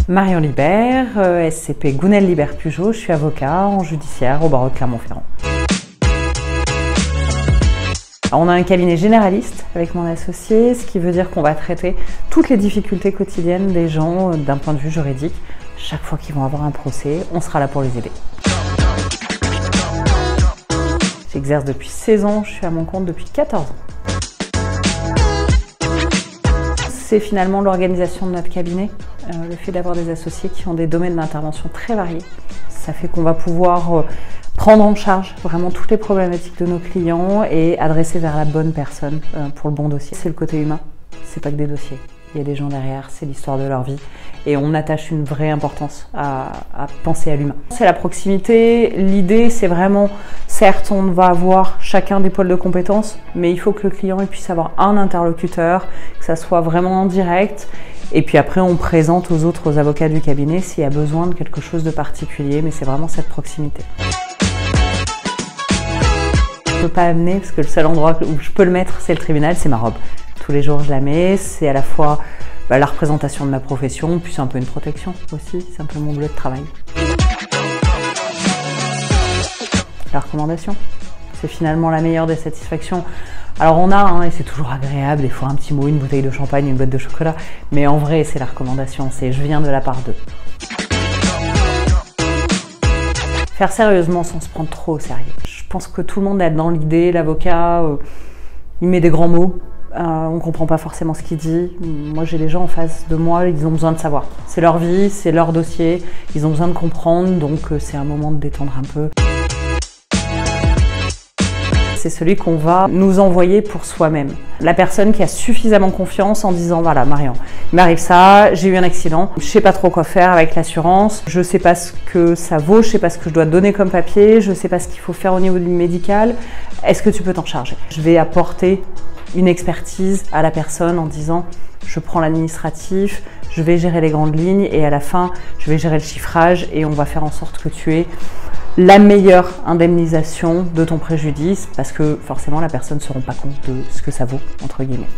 Marion Libert, SCP Gounel Libert Pujol, je suis avocat en judiciaire au barreau de Clermont-Ferrand. On a un cabinet généraliste avec mon associé, ce qui veut dire qu'on va traiter toutes les difficultés quotidiennes des gens d'un point de vue juridique. Chaque fois qu'ils vont avoir un procès, on sera là pour les aider. J'exerce depuis 16 ans, je suis à mon compte depuis 14 ans. C'est finalement l'organisation de notre cabinet, le fait d'avoir des associés qui ont des domaines d'intervention très variés. Ça fait qu'on va pouvoir prendre en charge vraiment toutes les problématiques de nos clients et adresser vers la bonne personne pour le bon dossier. C'est le côté humain, c'est pas que des dossiers. Il y a des gens derrière, c'est l'histoire de leur vie et on attache une vraie importance à penser à l'humain. C'est la proximité, l'idée c'est vraiment, certes on va avoir chacun des pôles de compétences, mais il faut que le client puisse avoir un interlocuteur, que ça soit vraiment en direct et puis après on présente aux autres avocats du cabinet s'il y a besoin de quelque chose de particulier, mais c'est vraiment cette proximité. Je ne peux pas amener parce que le seul endroit où je peux le mettre c'est le tribunal, c'est ma robe. Tous les jours je la mets, c'est à la fois la représentation de ma profession, puis c'est un peu une protection aussi, c'est un peu mon bleu de travail. La recommandation, c'est finalement la meilleure des satisfactions. Alors on a, et c'est toujours agréable, des fois un petit mot, une bouteille de champagne, une boîte de chocolat, mais en vrai c'est la recommandation, c'est je viens de la part d'eux. Faire sérieusement sans se prendre trop au sérieux. Je pense que tout le monde est dans l'idée, l'avocat, il met des grands mots. On ne comprend pas forcément ce qu'il dit. Moi, j'ai des gens en face de moi, ils ont besoin de savoir. C'est leur vie, c'est leur dossier, ils ont besoin de comprendre, donc c'est un moment de détendre un peu. C'est celui qu'on va nous envoyer pour soi-même. La personne qui a suffisamment confiance en disant « Voilà, Marion, il m'arrive ça, j'ai eu un accident, je ne sais pas trop quoi faire avec l'assurance, je ne sais pas ce que ça vaut, je ne sais pas ce que je dois donner comme papier, je ne sais pas ce qu'il faut faire au niveau du médical, est-ce que tu peux t'en charger ?» Je vais apporter une expertise à la personne en disant je prends l'administratif, je vais gérer les grandes lignes et à la fin je vais gérer le chiffrage et on va faire en sorte que tu aies la meilleure indemnisation de ton préjudice parce que forcément la personne ne se rend pas compte de ce que ça vaut entre guillemets.